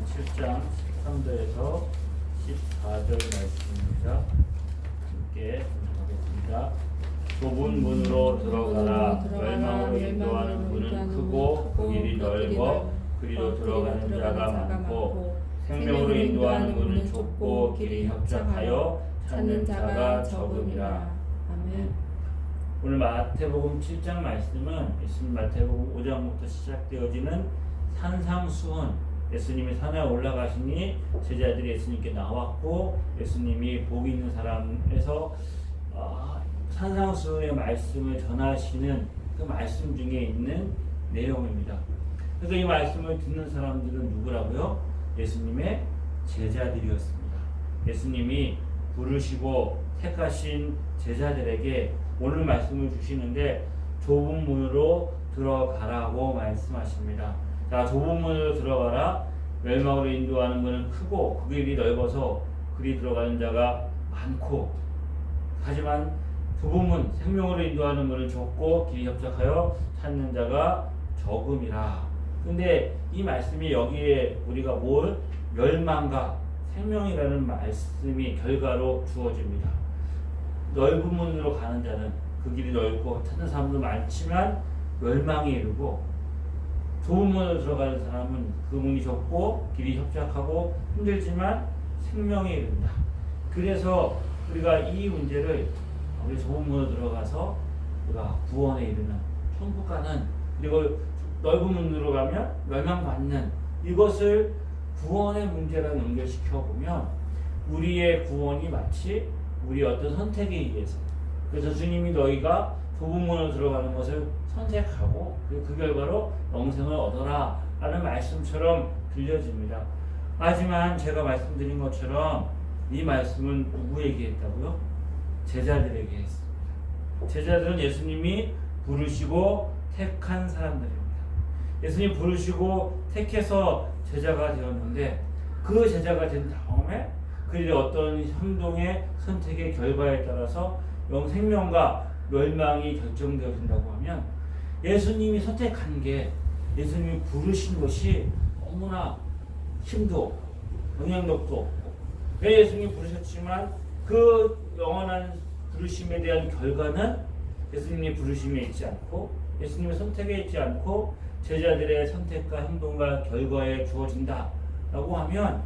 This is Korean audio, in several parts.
7장 13절에서 14절 말씀입니다. 함께 공부하겠습니다. 좁은 문으로 들어가라. 멸망으로 인도하는 문은 크고 그 길이 넓어 그리로 들어가는 자가 많고 생명으로 인도하는 문은 좁고 길이 협착하여 찾는 자가 적음이라. 아멘. 오늘 마태복음 7장 말씀은 예수님 마태복음 5장부터 시작되어지는 산상수훈, 예수님이 산에 올라가시니 제자들이 예수님께 나왔고 예수님이 복이 있는 사람에서 산상수훈의 말씀을 전하시는 그 말씀 중에 있는 내용입니다. 그래서 이 말씀을 듣는 사람들은 누구라고요? 예수님의 제자들이었습니다. 예수님이 부르시고 택하신 제자들에게 오늘 말씀을 주시는데 좁은 문으로 들어가라고 말씀하십니다. 자, 좁은 문으로 들어가라. 멸망으로 인도하는 문은 크고 그 길이 넓어서 그리 들어가는 자가 많고, 하지만 좁은 문, 생명으로 인도하는 문은 좁고 길이 협착하여 찾는 자가 적음이라. 근데 이 말씀이 여기에 우리가 뭘? 멸망과 생명이라는 말씀이 결과로 주어집니다. 넓은 문으로 가는 자는 그 길이 넓고 찾는 사람도 많지만 멸망에 이르고, 좁은 문으로 들어가는 사람은 그 문이 좁고 길이 협착하고 힘들지만 생명에 이른다. 그래서 우리가 이 문제를 우리 좁은 문으로 들어가서 우리가 구원에 이르는, 천국 가는, 그리고 넓은 문으로 가면 멸망받는, 이것을 구원의 문제랑 연결시켜 보면 우리의 구원이 마치 우리 어떤 선택에 의해서, 그래서 주님이 너희가 좁은 문으로 들어가는 것을 선택하고 그 결과로 영생을 얻어라 라는 말씀처럼 들려집니다. 하지만 제가 말씀드린 것처럼 이 말씀은 누구에게 했다고요? 제자들에게 했습니다. 제자들은 예수님이 부르시고 택한 사람들입니다. 예수님 부르시고 택해서 제자가 되었는데, 그 제자가 된 다음에 그들의 어떤 행동의 선택의 결과에 따라서 생명과 멸망이 결정되어진다고 하면, 예수님이 선택한 게, 예수님이 부르신 것이 너무나 힘도 없고 영향력도 없고, 왜 예수님이 부르셨지만 그 영원한 부르심에 대한 결과는 예수님의 부르심에 있지 않고 예수님의 선택에 있지 않고 제자들의 선택과 행동과 결과에 주어진다 라고 하면,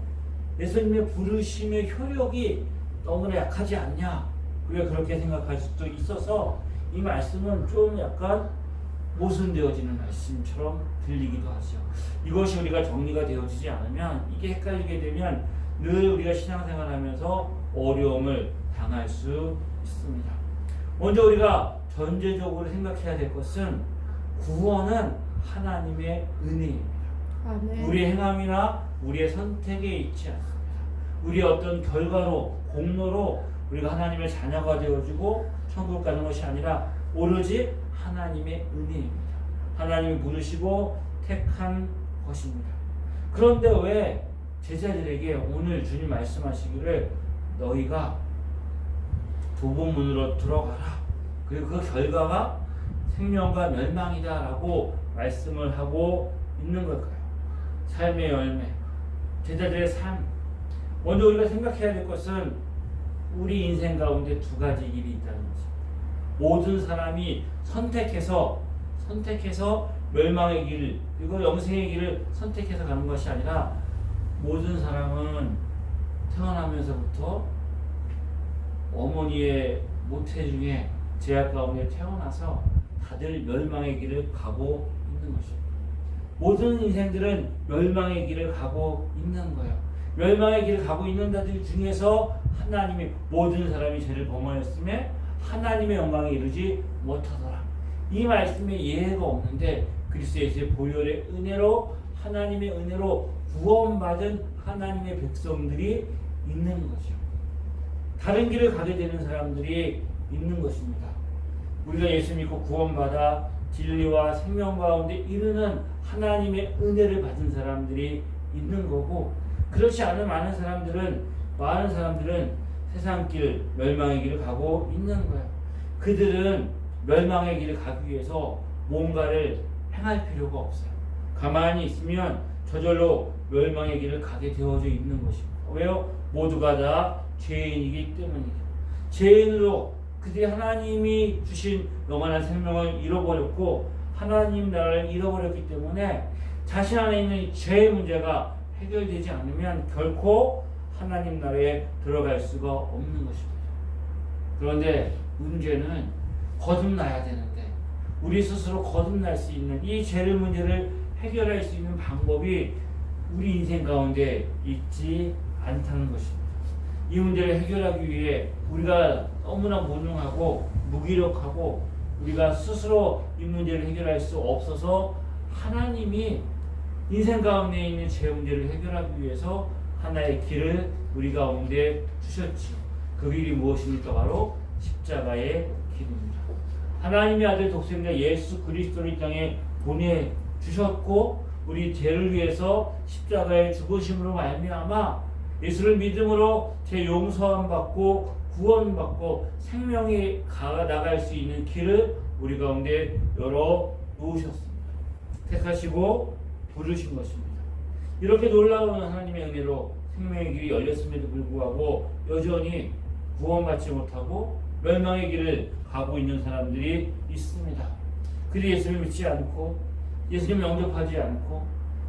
예수님의 부르심의 효력이 너무나 약하지 않냐, 우리가 그렇게 생각할 수도 있어서 이 말씀은 좀 약간 모순되어지는 말씀처럼 들리기도 하죠. 이것이 우리가 정리가 되어지지 않으면, 이게 헷갈리게 되면 늘 우리가 신앙생활하면서 어려움을 당할 수 있습니다. 먼저 우리가 전제적으로 생각해야 될 것은, 구원은 하나님의 은혜입니다. 아멘. 우리의 행함이나 우리의 선택에 있지 않습니다. 우리의 어떤 결과로, 공로로 우리가 하나님의 자녀가 되어지고 천국 가는 것이 아니라 오로지 하나님의 은혜입니다. 하나님이 부르시고 택한 것입니다. 그런데 왜 제자들에게 오늘 주님 말씀하시기를 너희가 좁은 문으로 들어가라, 그리고 그 결과가 생명과 멸망이다 라고 말씀을 하고 있는 걸까요? 삶의 열매, 제자들의 삶. 먼저 우리가 생각해야 될 것은 우리 인생 가운데 두 가지 일이 있다는 것입니다. 모든 사람이 선택해서 멸망의 길, 그리고 영생의 길을 선택해서 가는 것이 아니라, 모든 사람은 태어나면서부터 어머니의 모태 중에 제약 가운데 태어나서 다들 멸망의 길을 가고 있는 것입니다. 모든 인생들은 멸망의 길을 가고 있는 거예요. 멸망의 길을 가고 있는 자들 중에서 하나님이, 모든 사람이 죄를 범하였음에 하나님의 영광에 이르지 못하더라. 이 말씀에 예외가 없는데, 그리스도 예수의 보혈의 은혜로, 하나님의 은혜로 구원받은 하나님의 백성들이 있는 거죠. 다른 길을 가게 되는 사람들이 있는 것입니다. 우리가 예수 믿고 구원받아 진리와 생명 가운데 이르는 하나님의 은혜를 받은 사람들이 있는 거고, 그렇지 않은 많은 사람들은 세상길, 멸망의 길을 가고 있는 거예요. 그들은 멸망의 길을 가기 위해서 뭔가를 행할 필요가 없어요. 가만히 있으면 저절로 멸망의 길을 가게 되어져 있는 것입니다. 왜요? 모두가 다 죄인이기 때문이죠. 죄인으로 그들이 하나님이 주신 영원한 생명을 잃어버렸고 하나님 나라를 잃어버렸기 때문에 자신 안에 있는 죄의 문제가 해결되지 않으면 결코 하나님 나라에 들어갈 수가 없는 것입니다. 그런데 문제는 거듭나야 되는데 우리 스스로 거듭날 수 있는 이 죄의 문제를 해결할 수 있는 방법이 우리 인생 가운데 있지 않다는 것입니다. 이 문제를 해결하기 위해 우리가 너무나 무능하고 무기력하고 우리가 스스로 이 문제를 해결할 수 없어서 하나님이 인생 가운데 있는 죄 문제를 해결하기 위해서 하나의 길을 우리 가운데 주셨지요. 그 길이 무엇입니까? 바로 십자가의 길입니다. 하나님의 아들 독생자 예수 그리스도를 이 땅에 보내주셨고 우리 죄를 위해서 십자가의 죽으심으로 말미암아 예수를 믿음으로 죄 용서함 받고 구원받고 생명이 나갈 수 있는 길을 우리 가운데 열어 놓으셨습니다. 택하시고 부르신 것입니다. 이렇게 놀라운 하나님의 은혜로 생명의 길이 열렸음에도 불구하고 여전히 구원받지 못하고 멸망의 길을 가고 있는 사람들이 있습니다. 그들이 예수님을 믿지 않고 예수님을 영접하지 않고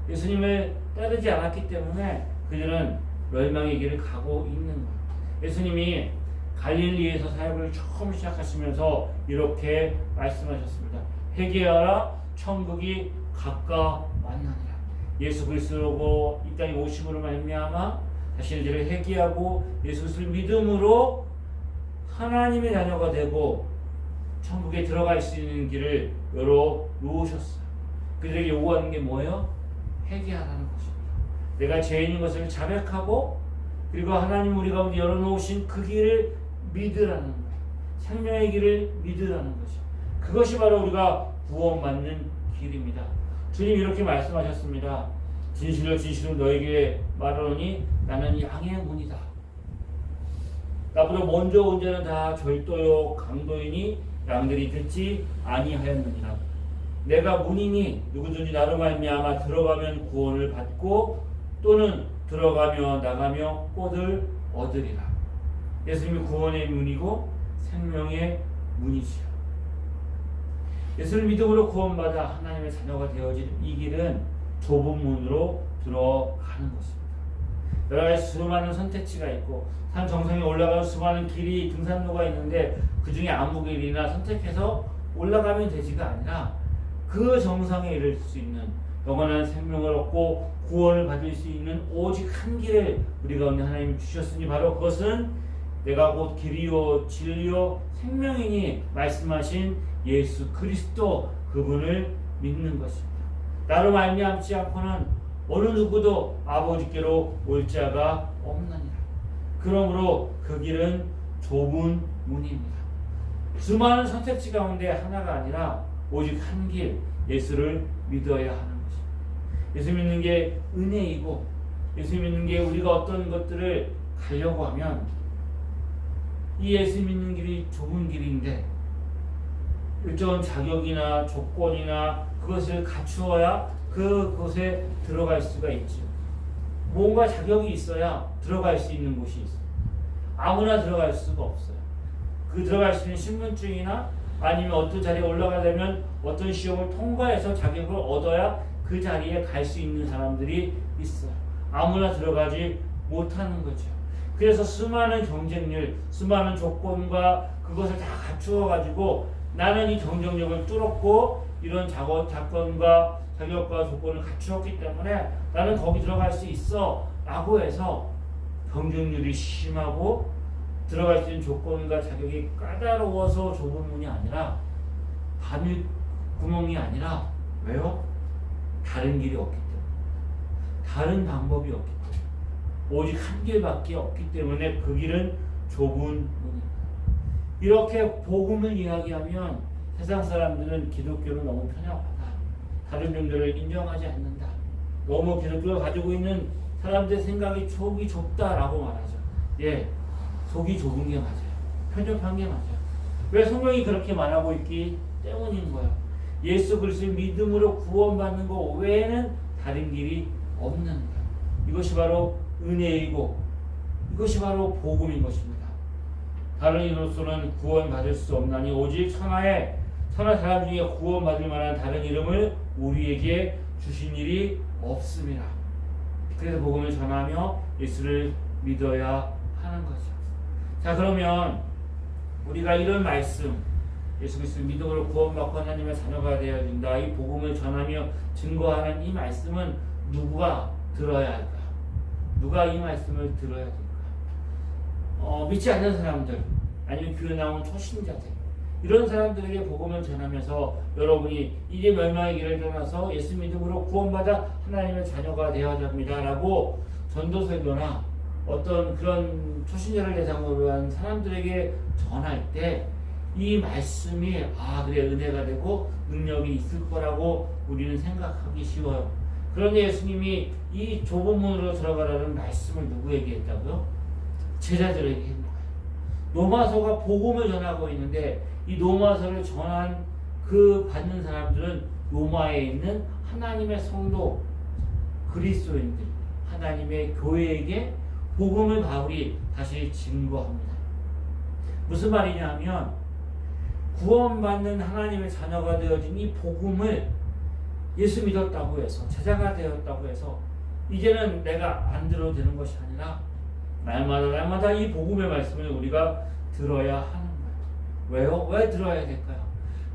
예수님을 따르지 않았기 때문에 그들은 멸망의 길을 가고 있는 거예요. 예수님이 갈릴리에서 사역을 처음 시작하시면서 이렇게 말씀하셨습니다. 회개하라 천국이 가까웠느니라. 예수 그리스도로 이 땅에 오심으로 말미암아 자신의 죄를 회개하고 예수 그리스도를 믿음으로 하나님의 자녀가 되고 천국에 들어갈 수 있는 길을 열어 놓으셨어요. 그들에게 요구하는 게 뭐예요? 회개하라는 것입니다. 내가 죄인인 것을 자백하고 그리고 하나님 우리 가운데 열어놓으신 그 길을 믿으라는 거예요. 생명의 길을 믿으라는 것이죠. 그것이 바로 우리가 구원받는 길입니다. 주님 이렇게 말씀하셨습니다. 진실로 진실로 너에게 말하노니 나는 양의 문이다. 나보다 먼저 온 자는 다 절도요 강도이니 양들이 듣지 아니하였느니라. 내가 문이니 누구든지 나로 말미암아 들어가면 구원을 받고 또는 들어가며 나가며 꽃을 얻으리라. 예수님이 구원의 문이고 생명의 문이지요. 예수를 믿음으로 구원받아 하나님의 자녀가 되어진 이 길은 좁은 문으로 들어가는 것입니다. 여러 가지 수많은 선택지가 있고 산 정상에 올라가는 수많은 길이 등산로가 있는데 그 중에 아무 길이나 선택해서 올라가면 되지가 아니라 그 정상에 이를 수 있는 영원한 생명을 얻고 구원을 받을 수 있는 오직 한 길을 우리 가운데 하나님이 주셨으니 바로 그것은 내가 곧 길이요 진리요 생명이니 말씀하신 예수 그리스도 그분을 믿는 것입니다. 나로 말미암지 않고는 어느 누구도 아버지께로 올 자가 없느니라. 그러므로 그 길은 좁은 문입니다. 수많은 선택지 가운데 하나가 아니라 오직 한 길, 예수를 믿어야 하는 것입니다. 예수 믿는 게 은혜이고 예수 믿는 게 우리가 어떤 것들을 가려고 하면 이 예수 믿는 길이 좁은 길인데 일정한 자격이나 조건이나 그것을 갖추어야 그곳에 들어갈 수가 있죠. 뭔가 자격이 있어야 들어갈 수 있는 곳이 있어요. 아무나 들어갈 수가 없어요. 그 들어갈 수 있는 신분증이나 아니면 어떤 자리에 올라가려면 어떤 시험을 통과해서 자격을 얻어야 그 자리에 갈 수 있는 사람들이 있어요. 아무나 들어가지 못하는 거죠. 그래서 수많은 경쟁률, 수많은 조건과 그것을 다 갖추어 가지고 나는 이 경쟁력을 뚫었고 이런 자건과 자격과 조건을 갖추었기 때문에 나는 거기 들어갈 수 있어 라고 해서 경쟁률이 심하고 들어갈 수 있는 조건과 자격이 까다로워서 좁은 문이 아니라 바늘 구멍이 아니라 왜요? 다른 길이 없기 때문에 다른 방법이 없기 때문에 오직 한 길밖에 없기 때문에 그 길은 좁은 문입니다. 이렇게 복음을 이야기하면 세상 사람들은 기독교는 너무 편협하다. 다른 종교를 인정하지 않는다. 너무 기독교가 가지고 있는 사람들의 생각이 속이 좁다라고 말하죠. 예, 속이 좁은 게 맞아요. 편협한 게 맞아요. 왜 성경이 그렇게 말하고 있기 때문인 거예요. 예수 그리스도의 믿음으로 구원받는 것 외에는 다른 길이 없는 거예요. 이것이 바로 은혜이고 이것이 바로 복음인 것입니다. 다른 이로서는 구원받을 수 없나니 오직 천하 사람 중에 구원받을 만한 다른 이름을 우리에게 주신 일이 없습니다. 그래서 복음을 전하며 예수를 믿어야 하는 거죠. 자, 그러면 우리가 이런 말씀, 예수 그리스도 믿음으로 구원받고 하나님의 자녀가 되어진다, 이 복음을 전하며 증거하는 이 말씀은 누가 들어야 할까요? 누가 이 말씀을 들어야 될까요? 믿지 않는 사람들, 아니면 교회 나온 초신자들, 이런 사람들에게 복음을 전하면서 여러분이 이제 멸망의 길을 떠나서 예수 믿음으로 구원받아 하나님의 자녀가 되어야 합니다라고 전도설교나 어떤 그런 초신자를 대상으로 한 사람들에게 전할 때 이 말씀이 그래 은혜가 되고 능력이 있을 거라고 우리는 생각하기 쉬워요. 그런데 예수님이 이 좁은 문으로 들어가라는 말씀을 누구에게 했다고요? 제자들에게 했는 거예요. 로마서가 복음을 전하고 있는데 이 로마서를 전한 그 받는 사람들은 로마에 있는 하나님의 성도 그리스도인들, 하나님의 교회에게 복음을 바울이 다시 증거합니다. 무슨 말이냐 하면 구원받는 하나님의 자녀가 되어진 이 복음을 예수 믿었다고 해서 제자가 되었다고 해서 이제는 내가 안 들어도 되는 것이 아니라 날마다 이 복음의 말씀을 우리가 들어야 하는 거예요. 왜요? 왜 들어야 될까요?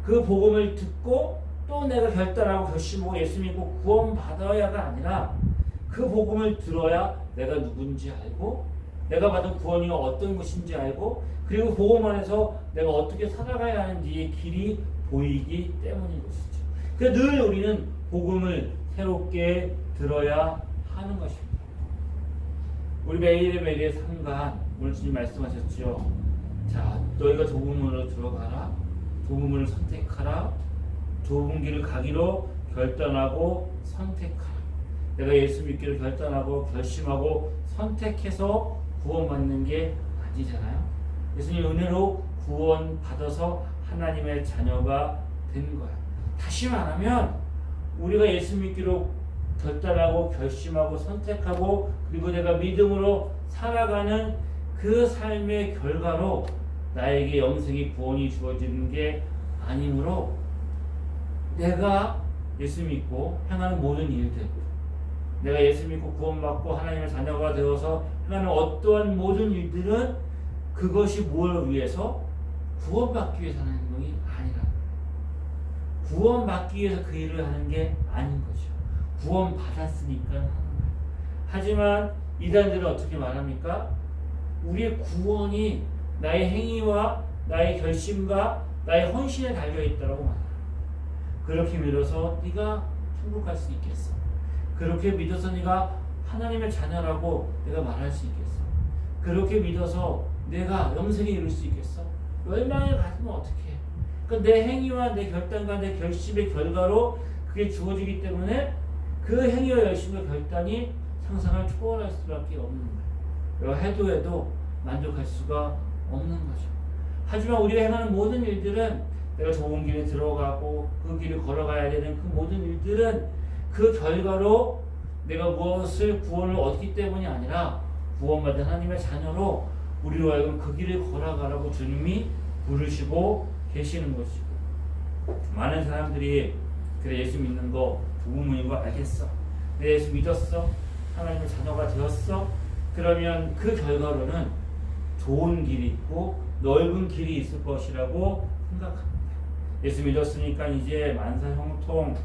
그 복음을 듣고 또 내가 결단하고 결심하고 예수 믿고 구원받아야가 아니라 그 복음을 들어야 내가 누군지 알고 내가 받은 구원이 어떤 것인지 알고 그리고 복음 안에서 내가 어떻게 살아가야 하는지의 길이 보이기 때문인 것이죠. 그래서 늘 우리는 복음을 새롭게 들어야 하는 것입니다. 우리 매일의 상관, 오늘 주님 말씀하셨죠. 자, 너희가 좁은 문으로 들어가라. 좁은 문을 선택하라. 좁은 길을 가기로 결단하고 선택하라. 내가 예수 믿기를 결단하고 결심하고 선택해서 구원받는 게 아니잖아요. 예수님 은혜로 구원받아서 하나님의 자녀가 된 거야. 다시 말하면 우리가 예수 믿기로 결단하고 결심하고 선택하고 그리고 내가 믿음으로 살아가는 그 삶의 결과로 나에게 영생의 구원이 주어지는 게 아니므로 내가 예수 믿고 행하는 모든 일들, 내가 예수 믿고 구원받고 하나님의 자녀가 되어서 행하는 어떠한 모든 일들은 그것이 뭘 위해서? 구원받기 위해서 하는 행동이 아니라 구원받기 위해서 그 일을 하는 게 아닌 거죠. 구원받았으니까 하는 거예요. 하지만 이단들은 어떻게 말합니까? 우리의 구원이 나의 행위와 나의 결심과 나의 헌신에 달려있다고 말해요. 그렇게 믿어서 네가 천국 갈 수 있겠어? 그렇게 믿어서 네가 하나님의 자녀라고 내가 말할 수 있겠어? 그렇게 믿어서 내가 영생에 이룰 수 있겠어? 멸망에 갔으면 어떻게 해? 그러니까 내 행위와 내 결단과 내 결심의 결과로 그게 주어지기 때문에 그 행위와 열심과 결단이 상상을 초월할 수밖에 없는 거예요. 해도 만족할 수가 없는 거죠. 하지만 우리가 행하는 모든 일들은 내가 좁은 길에 들어가고 그 길을 걸어가야 되는 그 모든 일들은 그 결과로 내가 무엇을 구원을 얻기 때문이 아니라 구원받은 하나님의 자녀로 우리로 하여금 그 길을 걸어가라고 주님이 부르시고 계시는 것이고 많은 사람들이 그래 예수 믿는 거 좁은 문인 거 알겠어. 내 예수 믿었어. 하나님의 자녀가 되었어. 그러면 그 결과로는 좋은 길이 있고 넓은 길이 있을 것이라고 생각합니다. 예수 믿었으니까 이제 만사형통,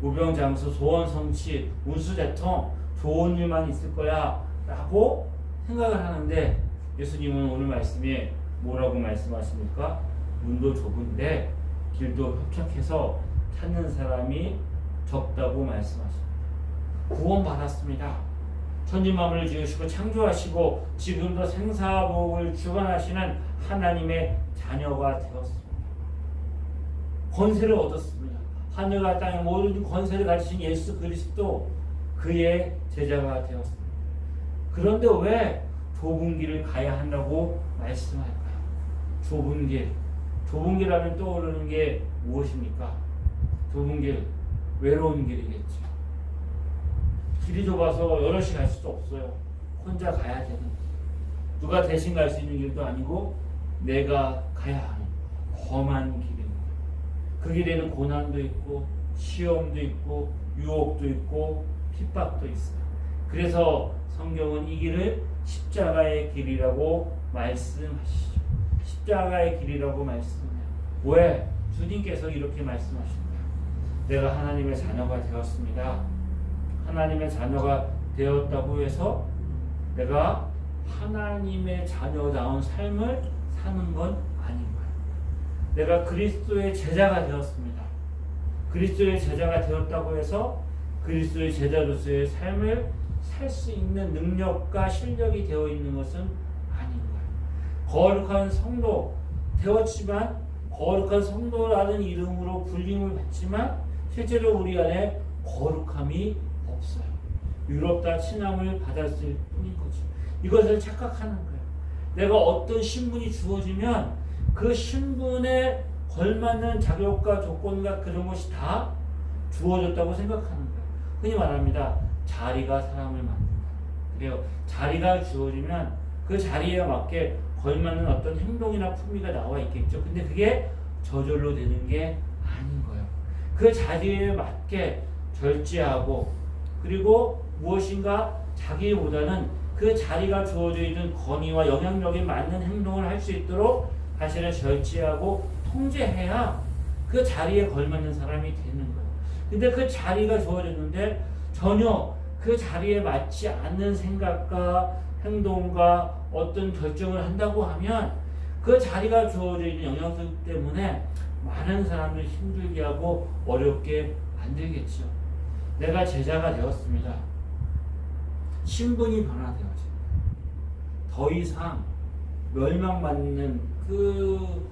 우병장수, 소원성취, 운수대통 좋은 일만 있을 거야 라고 생각을 하는데 예수님은 오늘 말씀에 뭐라고 말씀하십니까? 문도 좁은데 길도 협착해서 찾는 사람이 적다고 말씀하십니다. 구원받았습니다. 천지만물을 지으시고 창조하시고 지금도 생사복을 주관하시는 하나님의 자녀가 되었습니다. 권세를 얻었습니다. 하늘과 땅의 모든 권세를 가지신 예수 그리스도 그의 제자가 되었습니다. 그런데 왜 좁은 길을 가야 한다고 말씀할까요? 좁은 길. 좁은 길 하면 떠오르는 게 무엇입니까? 좁은 길, 외로운 길이겠죠. 길이 좁아서 여럿이 갈 수도 없어요. 혼자 가야 되는, 누가 대신 갈 수 있는 길도 아니고 내가 가야 하는 험한 길입니다. 그 길에는 고난도 있고 시험도 있고 유혹도 있고 핍박도 있어요. 그래서 성경은 이 길을 십자가의 길이라고 말씀하시죠. 십자가의 길이라고 말씀해요. 왜? 주님께서 이렇게 말씀하십니다. 내가 하나님의 자녀가 되었습니다. 하나님의 자녀가 되었다고 해서 내가 하나님의 자녀다운 삶을 사는 건 아닌 거예요. 내가 그리스도의 제자가 되었습니다. 그리스도의 제자가 되었다고 해서 그리스도의 제자로서의 삶을 살 수 있는 능력과 실력이 되어 있는 것은 아닌 거예요. 거룩한 성도 되었지만, 거룩한 성도라는 이름으로 불림을 받지만 실제로 우리 안에 거룩함이 없어요. 유럽다 칭함을 받았을 뿐인 거죠. 이것을 착각하는 거예요. 내가 어떤 신분이 주어지면 그 신분에 걸맞는 자격과 조건과 그런 것이 다 주어졌다고 생각하는 거예요. 흔히 말합니다. 자리가 사람을 만든다. 그래요. 자리가 주어지면 그 자리에 맞게 걸맞는 어떤 행동이나 품위가 나와 있겠죠. 근데 그게 저절로 되는 게 아닌 거예요. 그 자리에 맞게 절제하고, 그리고 무엇인가 자기보다는 그 자리가 주어져 있는 권위와 영향력에 맞는 행동을 할 수 있도록 사실은 절제하고 통제해야 그 자리에 걸맞는 사람이 되는 거예요. 근데 그 자리가 주어졌는데 전혀 그 자리에 맞지 않는 생각과 행동과 어떤 결정을 한다고 하면 그 자리가 주어져 있는 영향력 때문에 많은 사람을 힘들게 하고 어렵게 만들겠죠. 내가 제자가 되었습니다. 신분이 변화되어집니다. 더 이상 멸망받는 그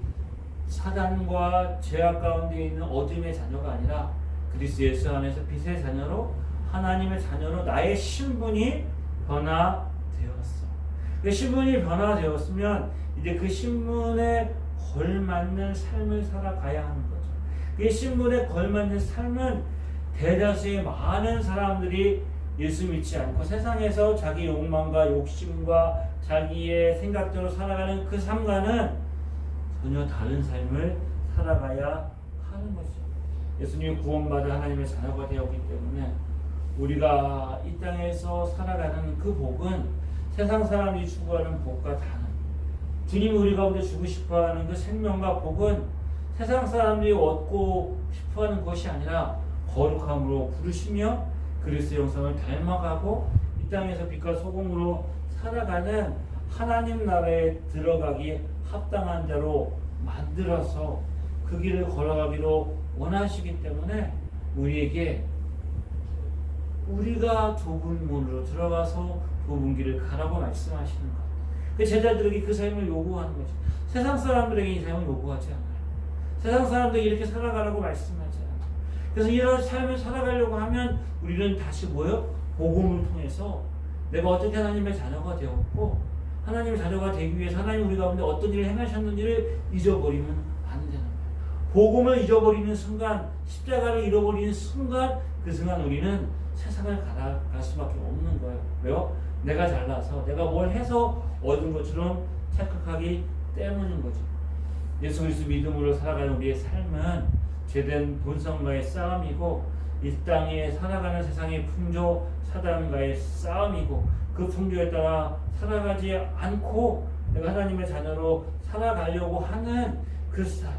사단과 죄악 가운데 있는 어둠의 자녀가 아니라 그리스도 예수 안에서 빛의 자녀로, 하나님의 자녀로 나의 신분이 변화되었어. 그 신분이 변화되었으면 이제 그 신분에 걸맞는 삶을 살아가야 하는 거죠. 그 신분에 걸맞는 삶은 대다수의 많은 사람들이 예수 믿지 않고 세상에서 자기 욕망과 욕심과 자기의 생각대로 살아가는 그 삶과는 전혀 다른 삶을 살아가야 하는 거죠. 예수님이 구원받아 하나님의 자녀가 되었기 때문에 우리가 이 땅에서 살아가는 그 복은 세상 사람들이 추구하는 복과 다른, 주님이 우리 가운데 주고 싶어하는 그 생명과 복은 세상 사람들이 얻고 싶어하는 것이 아니라 거룩함으로 부르시며 그리스도 형상을 닮아가고 이 땅에서 빛과 소금으로 살아가는 하나님 나라에 들어가기에 합당한 자로 만들어서 그 길을 걸어가기로 원하시기 때문에 우리에게 우리가 좁은 문으로 들어가서 좁은 길을 가라고 말씀하시는 것. 그 제자들에게 그 삶을 요구하는 거죠. 세상 사람들에게 이 삶을 요구하지 않아요. 세상 사람들에게 이렇게 살아가라고 말씀하지 않아요. 그래서 이런 삶을 살아가려고 하면 우리는 다시 뭐요? 복음을 통해서 내가 어떻게 하나님의 자녀가 되었고 하나님의 자녀가 되기 위해서 하나님 우리 가운데 어떤 일을 행하셨는지를 잊어버리면 안 되는 거예요. 복음을 잊어버리는 순간, 십자가를 잃어버리는 순간, 그 순간 우리는 세상을 갈아갈 수밖에 없는 거예요. 왜요? 내가 잘나서 내가 뭘 해서 얻은 것처럼 착각하기 때문인 거죠. 예수 그리스도 믿음으로 살아가는 우리의 삶은 죄된 본성과의 싸움이고 이 땅에 살아가는 세상의 풍조 사단과의 싸움이고 그 풍조에 따라 살아가지 않고 내가 하나님의 자녀로 살아가려고 하는 그 삶,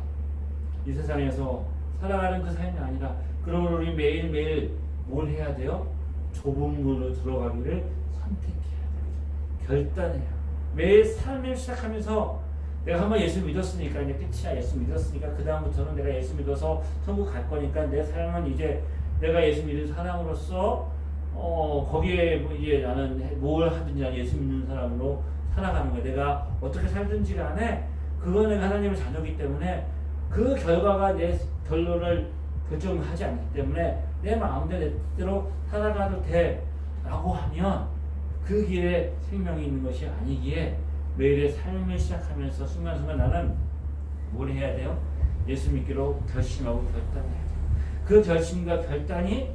이 세상에서 살아가는 그 삶이 아니라 그러므로 우리 매일매일 뭘 해야 돼요? 좁은 문으로 들어가기를 선택해야 돼요. 결단해요. 매일 삶을 시작하면서 내가 한번 예수 믿었으니까 이제 끝이야. 예수 믿었으니까 그 다음부터는 내가 예수 믿어서 천국 갈 거니까 내 삶은 이제 내가 예수 믿은 사람으로서 거기에 이제 나는 뭘 하든지 예수 믿는 사람으로 살아가는 거야. 내가 어떻게 살든지 간에 그건 내가 하나님의 자녀이기 때문에 그 결과가 내 결론을 결정하지 않기 때문에 내 마음대로 살아가도 돼 라고 하면 그 길에 생명이 있는 것이 아니기에 매일의 삶을 시작하면서 순간순간 나는 뭘 해야 돼요? 예수 믿기로 결심하고 결단해야 돼요. 그 결심과 결단이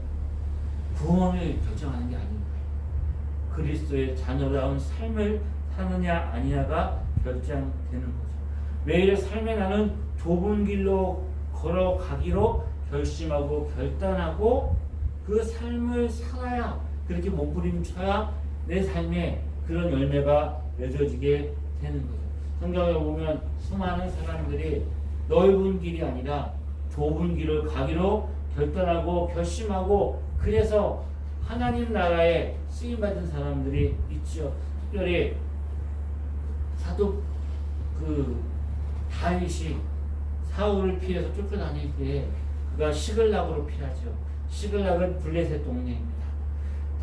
구원을 결정하는 게 아닌 거예요. 그리스도의 자녀다운 삶을 사느냐 아니냐가 결정되는 거죠. 매일 삶에 나는 좁은 길로 걸어가기로 결심하고 결단하고 그 삶을 살아야, 그렇게 몸부림쳐야 내 삶에 그런 열매가 맺어지게 되는 거죠. 성경에 보면 수많은 사람들이 넓은 길이 아니라 좁은 길을 가기로 결단하고 결심하고, 그래서 하나님 나라에 쓰임받은 사람들이 있죠. 특별히 사도 다윗이 사울을 피해서 쫓겨다닐 때 그가 시글락으로 피하죠. 시글락은 블레셋 동네입니다.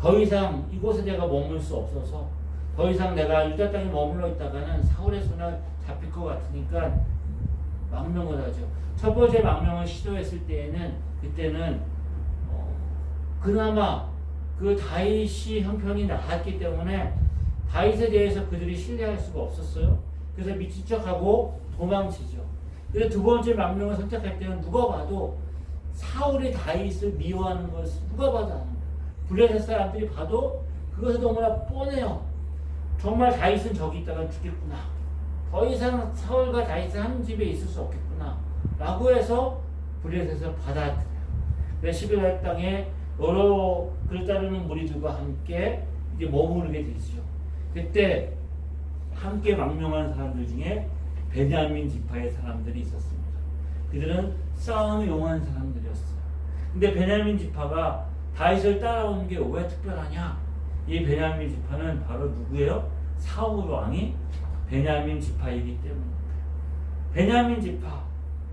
더 이상 이곳에 내가 머물 수 없어서, 더 이상 내가 유다 땅에 머물러 있다가는 사울의 손에 잡힐 것 같으니까 망명을 하죠. 첫 번째 망명을 시도했을 때에는, 그때는 그나마 그 다윗이 형편이 나았기 때문에 다윗에 대해서 그들이 신뢰할 수가 없었어요. 그래서 미친 척하고 도망치죠. 그래서 두 번째 망명을 선택할 때는 누가 봐도 사울이 다윗을 미워하는 것을 누가 봐도 아는 거예요. 블레셋 사람들이 봐도 그것이 너무나 뻔해요. 정말 다윗은 저기 있다가 죽겠구나. 더 이상 사울과 다윗은 한 집에 있을 수 없겠구나. 라고 해서 블레셋을 받아들여요. 그래서 시글락 땅에 여러 그를 따르는 무리들과 함께 이제 머무르게 되죠. 그때 함께 망명한 사람들 중에 베냐민 지파의 사람들이 있었습니다. 그들은 싸움이 용한 사람들이었어요. 근데 베냐민 지파가 다윗을 따라오는 게 왜 특별하냐? 이 베냐민 지파는 바로 누구예요? 사울 왕이 베냐민 지파이기 때문입니다. 베냐민 지파,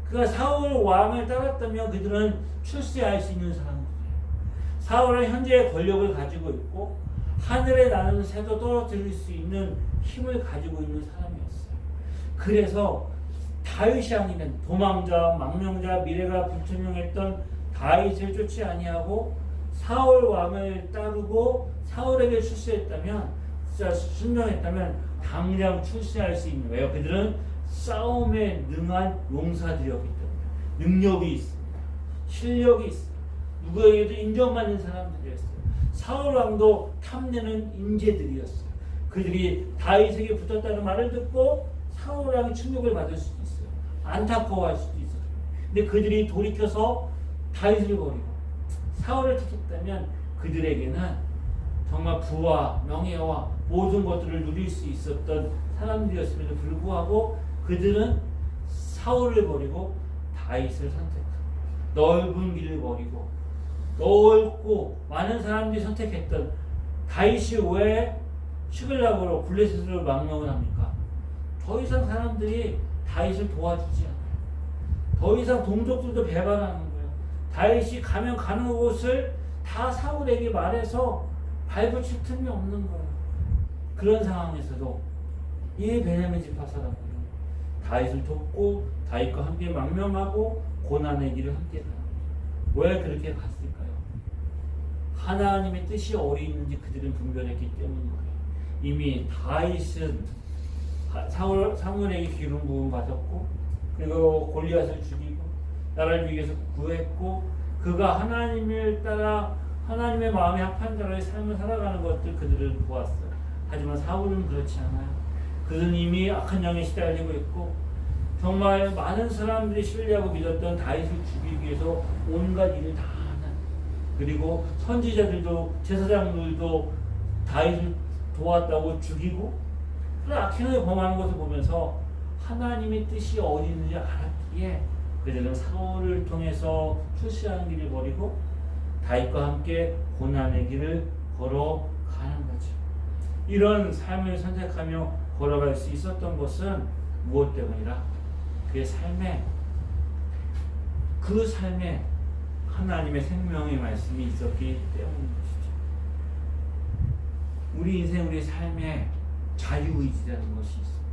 그가 사울 왕을 따랐다면 그들은 출세할 수 있는 사람들이에요. 사울은 현재의 권력을 가지고 있고 하늘에 나는 새도 떨어뜨릴 수 있는 힘을 가지고 있는 사람이었어요. 그래서 다윗이 아니면 도망자, 망명자, 미래가 불투명했던 다윗을 쫓지 아니하고 사울 왕을 따르고 사울에게 출세했다면, 순종했다면 당장 출세할 수 있는 거예요. 그들은 싸움에 능한 용사들이었기 때문에 능력이 있습니다. 실력이 있습니다. 누구에게도 인정받는 사람들이었어요. 사울 왕도 탐내는 인재들이었어요. 그들이 다윗에게 붙었다는 말을 듣고 사울 왕이 충격을 받을 수도 있어요. 안타까워할 수도 있어요. 근데 그들이 돌이켜서 다윗을 버리고 사울을 택했다면 그들에게는 정말 부와 명예와 모든 것들을 누릴 수 있었던 사람들이었음에도 불구하고 그들은 사울을 버리고 다윗을 선택합니다. 넓은 길을 버리고 넓고 많은 사람들이 선택했던 다윗이 왜 시글락으로 블레셋으로 망명을 합니까? 더 이상 사람들이 다윗을 도와주지 않아요. 더 이상 동족들도 배반하는 거예요. 다윗이 가면 가는 곳을 다 사울에게 말해서 발붙일 틈이 없는 거예요. 그런 상황에서도 이 베냐민 지파 사람들은 다윗을 돕고 다윗과 함께 망명하고 고난의 길을 함께 가요. 왜 그렇게 갔을까요? 하나님의 뜻이 어디 있는지 그들은 분별했기 때문이에요. 이미 다윗은 사무엘에게 기름 부음 받았고, 그리고 골리앗을 죽이고 나라를 위해서 구했고, 그가 하나님을 따라 하나님의 마음에 합한 자로의 삶을 살아가는 것들 그들은 보았어요. 하지만 사울은 그렇지 않아요. 그들은 이미 악한 영에 시달리고 있고 정말 많은 사람들이 신뢰하고 믿었던 다윗을 죽이기 위해서 온갖 일을 다 하는, 그리고 선지자들도 제사장들도 다윗을 도왔다고 죽이고 그런 악행을 범하는 것을 보면서 하나님의 뜻이 어디 있는지 알았기에 그들은 사울을 통해서 출세하는 길을 버리고 다윗과 함께 고난의 길을 걸어가는 거죠. 이런 삶을 선택하며 걸어갈 수 있었던 것은 무엇 때문이라? 그의 삶에, 그 삶에 하나님의 생명의 말씀이 있었기 때문인 것이죠. 우리 인생, 우리 삶에 자유의지라는 것이 있습니다.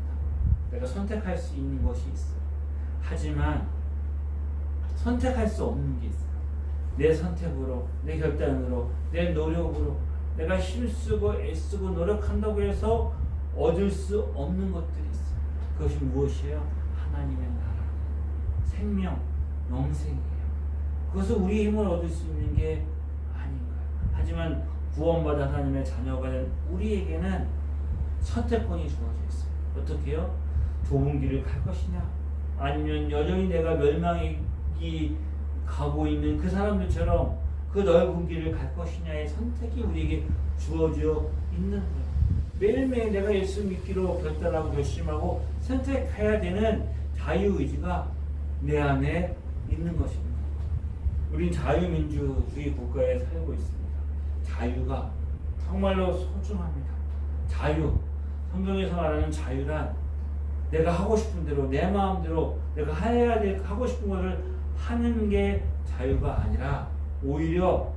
내가 선택할 수 있는 것이 있어요. 하지만 선택할 수 없는 게 있어요. 내 선택으로, 내 결단으로, 내 노력으로 내가 힘쓰고 애쓰고 노력한다고 해서 얻을 수 없는 것들이 있어요. 그것이 무엇이에요? 하나님의 나라, 생명, 영생이에요. 그것을 우리 힘을 얻을 수 있는 게 아닌가요? 하지만 구원받아 하나님의 자녀가 된 우리에게는 선택권이 주어져 있어요. 어떻게 해요? 좁은 길을 갈 것이냐, 아니면 여전히 내가 멸망이 가고 있는 그 사람들처럼 그 넓은 길을 갈 것이냐의 선택이 우리에게 주어져 있는 거예요. 매일매일 내가 예수 믿기로 결단하고 결심하고 선택해야 되는 자유의지가 내 안에 있는 것입니다. 우린 자유민주주의 국가에 살고 있습니다. 자유가 정말로 소중합니다. 자유, 성경에서 말하는 자유란 내가 하고 싶은 대로 내 마음대로 내가 하고 싶은 것을 하는 게 자유가 아니라 오히려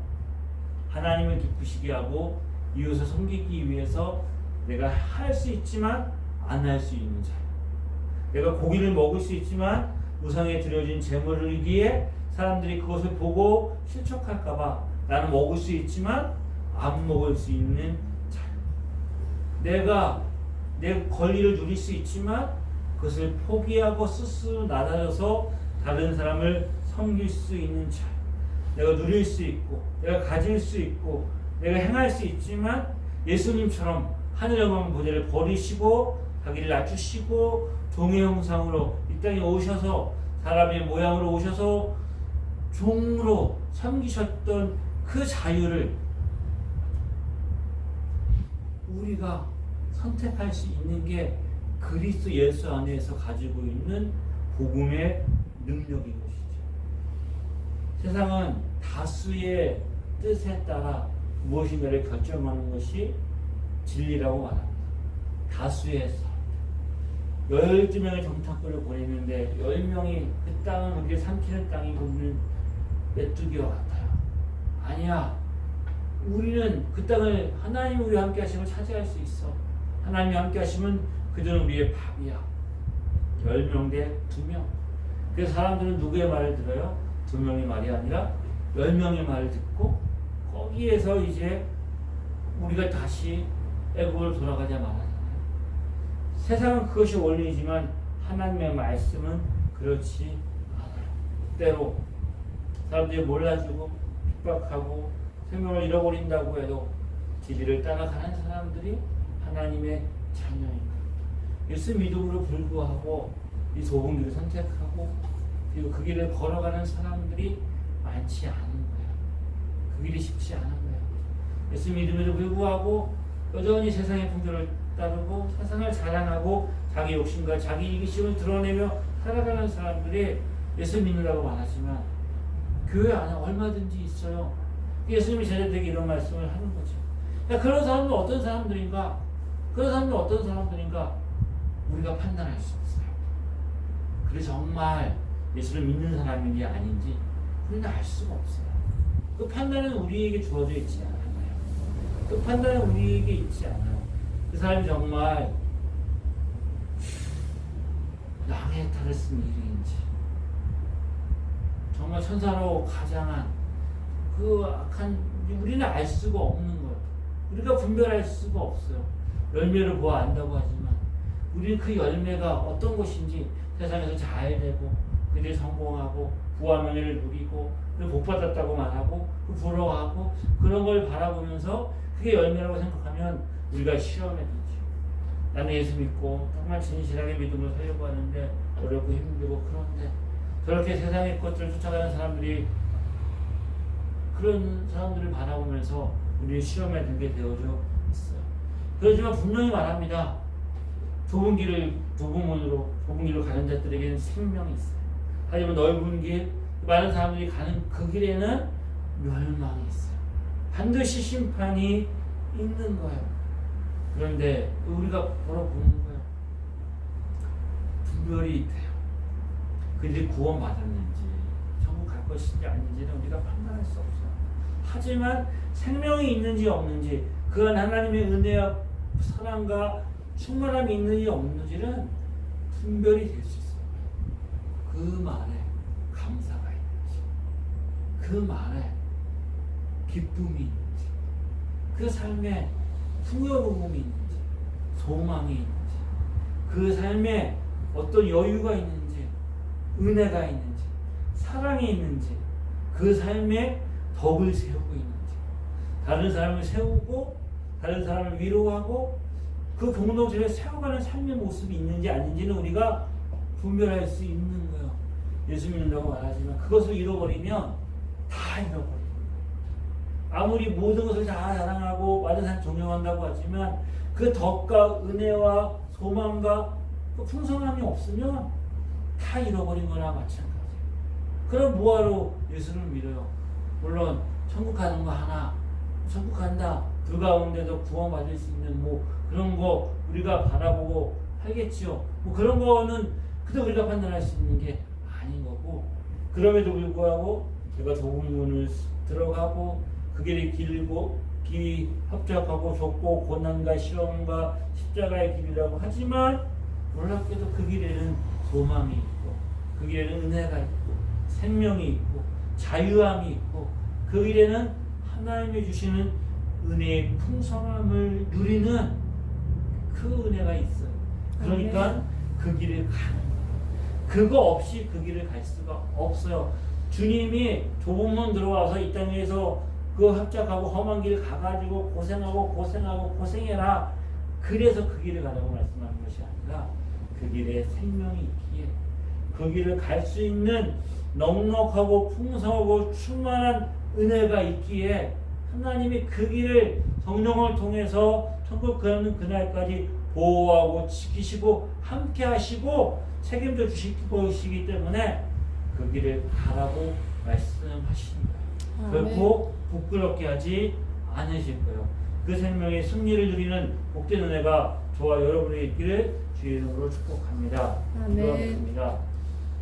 하나님을 기쁘시게 하고 이웃을 섬기기 위해서 내가 할 수 있지만 안 할 수 있는 자유. 내가 고기를 먹을 수 있지만 우상에 드려진 제물을 위해 사람들이 그것을 보고 실족할까봐 나는 먹을 수 있지만 안 먹을 수 있는 자유. 내가 내 권리를 누릴 수 있지만 그것을 포기하고 스스로 낮아져서 다른 사람을 섬길 수 있는 자유. 내가 누릴 수 있고 내가 가질 수 있고 내가 행할 수 있지만 예수님처럼 하늘 영광 보좌를 버리시고 자기를 낮추시고 종의 형상으로 이 땅에 오셔서 사람의 모양으로 오셔서 종으로 섬기셨던 그 자유를 우리가 선택할 수 있는 게 그리스도 예수 안에서 가지고 있는 복음의 능력인 것이죠. 세상은 다수의 뜻에 따라 무엇인가를 결정하는 것이 진리라고 말합니다. 다수의 사람. 12명의 정탐꾼을 보냈는데 10명이 그 땅은 우리를 삼키는 땅이 보면 메뚜기와 같아요. 아니야. 우리는 그 땅을 하나님이 우리와 함께 하시면 차지할 수 있어. 하나님이 함께 하시면 그들은 우리의 밥이야. 10명 대 2명. 그래서 사람들은 누구의 말을 들어요? 2명의 말이 아니라 10명의 말을 듣고 거기에서 이제 우리가 다시 애굽으로 돌아가자 말하잖아요. 세상은 그것이 원리이지만 하나님의 말씀은 그렇지 않아요. 때로 사람들이 몰라주고 핍박하고 생명을 잃어버린다고 해도 진리를 따라가는 사람들이 하나님의 자녀입니다. 예수 믿음으로 불구하고 이 좁은 길을 선택하고 그리고 그 길을 걸어가는 사람들이 많지 않은 거예요. 그 길이 쉽지 않은 거예요. 예수 믿음에도 불구하고 여전히 세상의 풍조를 따르고 세상을 자랑하고 자기 욕심과 자기 이기심을 드러내며 살아가는 사람들이 예수 믿는다고 말하지만 교회 안에 얼마든지 있어요. 예수님이 제자들에게 이런 말씀을 하는 거죠. 그런 사람들은 어떤 사람들인가? 그런 사람들은 어떤 사람들인가? 우리가 판단할 수 없어요. 그래서 정말 예수를 믿는 사람인지 아닌지 우리는 알 수가 없어요. 그 판단은 우리에게 주어져 있지 않아요. 그 판단은 우리에게 있지 않아요. 그 사람이 정말 양의 탈을 쓴 일인지 정말 천사로 가장한 그 악한 우리는 알 수가 없는 거예요. 우리가 분별할 수가 없어요. 열매를 보아 안다고 하지만 우리는 그 열매가 어떤 것인지 세상에서 잘 되고 그들이 성공하고 부와 명예를 누리고 그리고 복 받았다고 말하고 부러워하고 그런 걸 바라보면서 그게 열매라고 생각하면 우리가 시험에 들죠. 나는 예수 믿고 정말 진실하게 믿음을 살려고 하는데 어렵고 힘들고 그런데 저렇게 세상의 것들을 쫓아가는 사람들이 그런 사람들을 바라보면서 우리 시험에 들게 되어져 있어요. 그렇지만 분명히 말합니다. 좁은 길로 가는 자들에게는 생명이 있어요. 하지만 넓은 길, 많은 사람들이 가는 그 길에는 멸망이 있어요. 반드시 심판이 있는 거예요. 그런데 우리가 보는 거예요. 분별이 돼요. 그들이 구원받았는지 천국 갈 것인지 아닌지는 우리가 판단할 수 없어요. 하지만 생명이 있는지 없는지 그 안 하나님의 은혜와 사랑과 충만함이 있는지 없는지는 분별이 될 수 있어요. 그 말에 감사가 있는지 그 말에 기쁨이 있는지 그 삶에 풍요로움이 있는지 소망이 있는지 그 삶에 어떤 여유가 있는지 은혜가 있는지 사랑이 있는지 그 삶에 덕을 세우고 있는지 다른 사람을 세우고 다른 사람을 위로하고 그 공동체를 세워가는 삶의 모습이 있는지 아닌지는 우리가 분별할 수 있는 거예요. 예수 믿는다고 말하지만 그것을 잃어버리면 다 잃어버리는 거예요. 아무리 모든 것을 다 자랑하고 많은 사람 존경한다고 하지만 그 덕과 은혜와 소망과 그 풍성함이 없으면 다 잃어버린 거나 마찬가지예요. 그럼 뭐하러 예수를 믿어요? 물론 천국 가는 거 하나, 천국 간다. 그 가운데도 구원받을 수 있는 뭐 그런 거 우리가 바라보고 하겠지요. 뭐 그런 거는 그저 우리가 판단할 수 있는 게 아닌 거고, 그럼에도 불구하고 제가 좁은 문을 들어가고 그 길이 길고 길이 협착하고 좁고 고난과 시험과 십자가의 길이라고 하지만 놀랍게도 그 길에는 소망이 있고 그 길에는 은혜가 있고 생명이 있고 자유함이 있고 그 길에는 하나님이 주시는 은혜의 풍성함을 누리는 그 은혜가 있어요. 그러니까 그 길을 가는 거예요. 그거 없이 그 길을 갈 수가 없어요. 주님이 좁은 문 들어와서 이 땅에서 그 합작하고 험한 길 가가지고 고생하고 고생해라. 그래서 그 길을 가라고 말씀하는 것이 아니라 그 길에 생명이 있기에 그 길을 갈 수 있는 넉넉하고 풍성하고 충만한 은혜가 있기에 하나님이 그 길을 성령을 통해서 천국 가는 그날까지 보호하고 지키시고 함께 하시고 책임져 주실 것이기 때문에 그 길을 가라고 말씀하신 거예요. 결코 부끄럽게 하지 않으실 거예요. 그 생명의 승리를 누리는 복된 은혜가 저와 여러분에게 있기를 주의 이름으로 축복합니다. 기도합니다.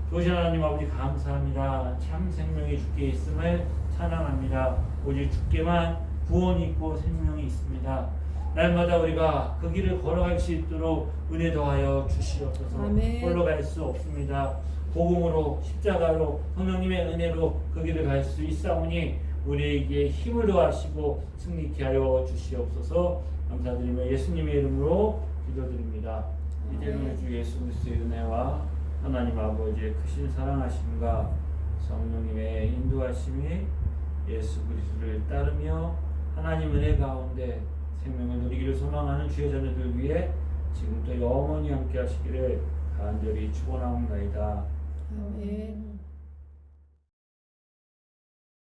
좋으신 하나님 아버지 감사합니다. 참 생명이 주께 있음을 찬양합니다. 오직 주께만 구원이 있고 생명이 있습니다. 날마다 우리가 그 길을 걸어갈 수 있도록 은혜 더하여 주시옵소서. 홀로 갈 수 없습니다. 복음으로 십자가로 성령님의 은혜로 그 길을 갈 수 있사오니 우리에게 힘을 더하시고 승리케 하여 주시옵소서. 감사드리며 예수님의 이름으로 기도드립니다. 이제는 주 예수 그리스도의 은혜와 하나님 아버지의 크신 사랑하심과 성령님의 인도하심이 예수 그리스도를 따르며 하나님 은혜 가운데 생명을 누리기를 소망하는 주의 자녀들 위해 지금부터 영원히 함께 하시기를 간절히 축원하옵나이다. 아멘.